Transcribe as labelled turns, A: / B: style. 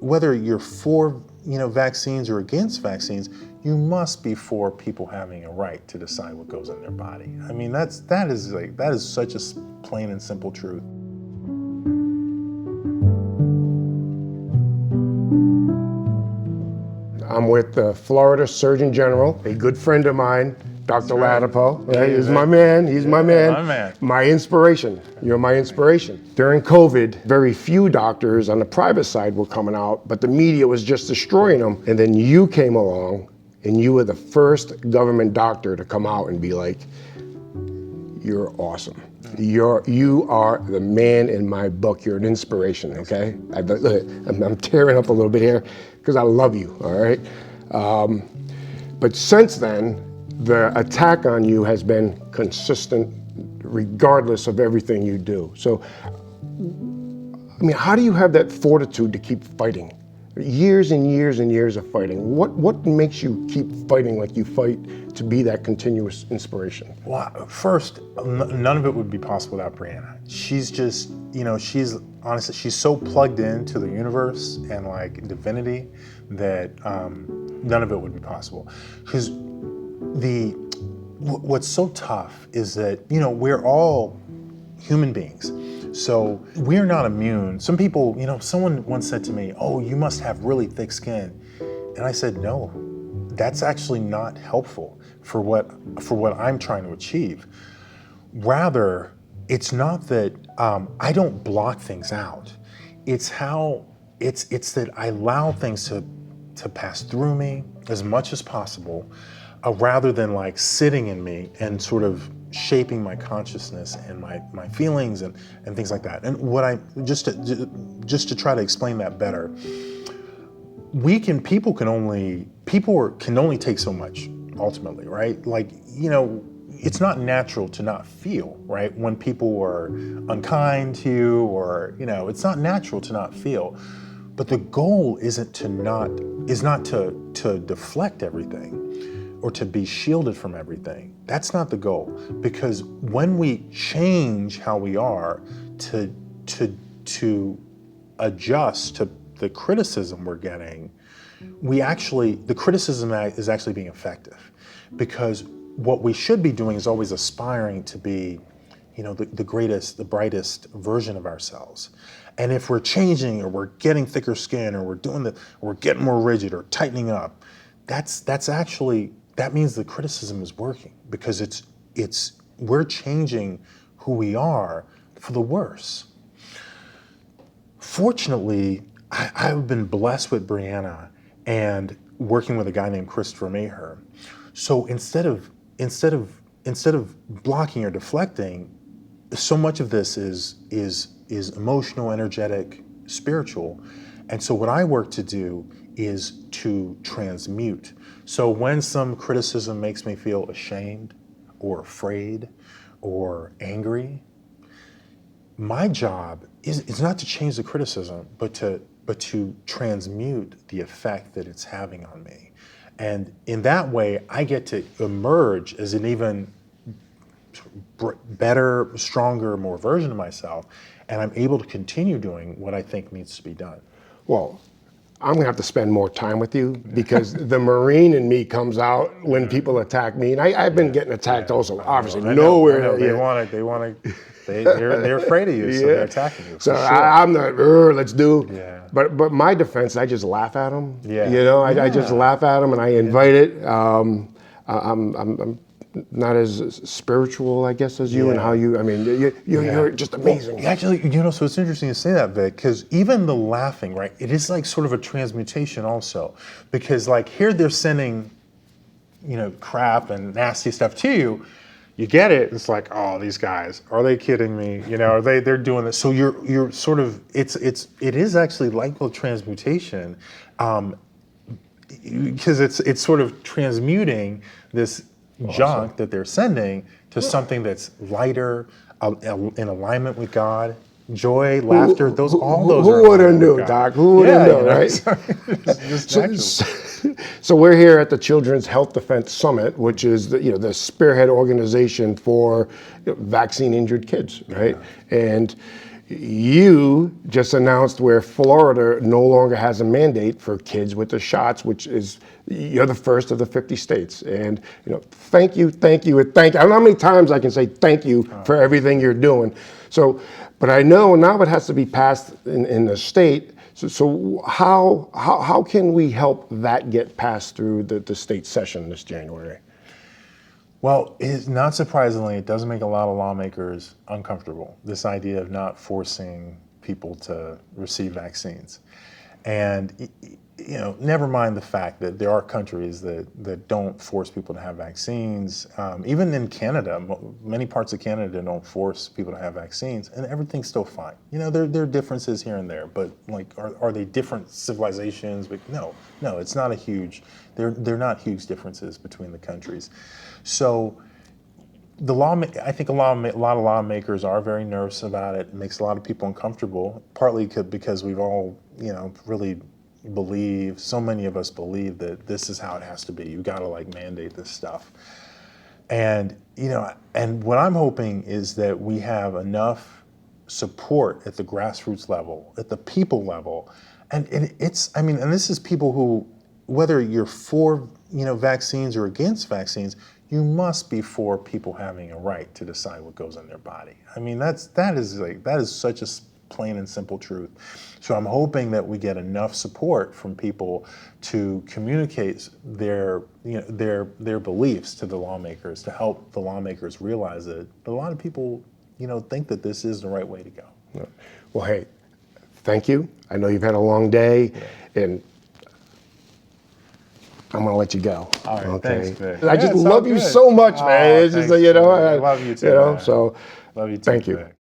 A: whether you're for, vaccines or against vaccines, you must be for people having a right to decide what goes in their body. I mean, that is such a plain and simple truth.
B: I'm with the Florida Surgeon General, a good friend of mine, Dr. LADAPO. Right? He's my man. He's my man.
A: My man.
B: My inspiration. You're my inspiration. During COVID, very few doctors on the private side were coming out, but the media was just destroying them. And then you came along, and you were the first government doctor to come out and be like, "You're awesome. You are the man in my book. You're an inspiration." Okay, I'm tearing up a little bit here because I love you. All right, but since then, the attack on you has been consistent, regardless of everything you do. So, I mean, how do you have that fortitude to keep fighting? Years and years and years of fighting. What makes you keep fighting like you fight to be that continuous inspiration?
A: Well, first, none of it would be possible without Brianna. She's just, she's so plugged into the universe and like divinity that none of it would be possible. Because what's so tough is that, we're all human beings. So we're not immune. Some people, someone once said to me, "Oh, you must have really thick skin." And I said, "No, that's actually not helpful for what I'm trying to achieve. Rather, it's not that I don't block things out. It's that I allow things to pass through me as much as possible, rather than like sitting in me and sort of shaping my consciousness and my feelings and things like that." And just to try to explain that better, people can only take so much ultimately, right? Like, it's not natural to not feel, right? When people are unkind to you, or, it's not natural to not feel. But the goal is not to deflect everything or to be shielded from everything. That's not the goal. Because when we change how we are to adjust to the criticism we're getting, the criticism is actually being effective. Because what we should be doing is always aspiring to be, the greatest, the brightest version of ourselves. And if we're changing, or we're getting thicker skin, or we're getting more rigid or tightening up, that means the criticism is working, because we're changing who we are for the worse. Fortunately, I've been blessed with Brianna and working with a guy named Christopher Maher. So instead of blocking or deflecting, so much of this is emotional, energetic, spiritual. And so what I work to do is to transmute. So when some criticism makes me feel ashamed or afraid or angry, my job is not to change the criticism, but to transmute the effect that it's having on me. And in that way, I get to emerge as an even better, stronger, more version of myself, and I'm able to continue doing what I think needs to be done.
B: Well, I'm gonna have to spend more time with you, because the Marine in me comes out when people attack me, and I've been getting attacked also. Obviously, nowhere.
A: They're afraid of you, so they're attacking you.
B: So
A: sure.
B: I'm not. Let's do.
A: Yeah.
B: But my defense, I just laugh at them.
A: Yeah.
B: I just laugh at them and I invite it. I'm not as spiritual, I guess, as you, and how you. I mean, you're just amazing.
A: Well, actually, so it's interesting to say that, Vic, because even the laughing, right? It is like sort of a transmutation also, because like here they're sending, crap and nasty stuff to you. You get it. It's like, oh, these guys, are they kidding me? They're doing this. So you're sort of, it is actually like a transmutation, because it's sort of transmuting this junk that they're sending to something that's lighter, in alignment with God. Joy, laughter,
B: Who
A: are
B: would have knew, Doc? Who would have known, right? So we're here at the Children's Health Defense Summit, which is the spearhead organization for vaccine injured kids, right? And you just announced where Florida no longer has a mandate for kids with the shots, which is, you're the first of the 50 states. And, thank you, and thank you. I don't know how many times I can say thank you for everything you're doing. So, but I know now it has to be passed in the state. So how can we help that get passed through the state session this January?
A: Well, not surprisingly, it does make a lot of lawmakers uncomfortable, this idea of not forcing people to receive vaccines. And, never mind the fact that there are countries that don't force people to have vaccines. Even in Canada, many parts of Canada don't force people to have vaccines, and everything's still fine. There are differences here and there, but are they different civilizations? But no, it's not a huge, they're not huge differences between the countries. So I think a lot of lawmakers are very nervous about it. It makes a lot of people uncomfortable, partly because we've all, really believe, so many of us believe that this is how it has to be. You got to mandate this stuff. And, and what I'm hoping is that we have enough support at the grassroots level, at the people level. And and this is people who, whether you're for, vaccines or against vaccines, you must be for people having a right to decide what goes in their body. That is such a plain and simple truth. So I'm hoping that we get enough support from people to communicate their beliefs to the lawmakers, to help the lawmakers realize that a lot of people, think that this is the right way to go.
B: Well, hey, thank you. I know you've had a long day, and I'm gonna let you go.
A: All right,
B: okay?
A: thanks, Vic.
B: I just
A: it's
B: love
A: all
B: you
A: good.
B: so much, man. It's
A: Thanks,
B: just,
A: Vic. I love you too. Man.
B: So
A: Love you too,
B: thank you.
A: Vic.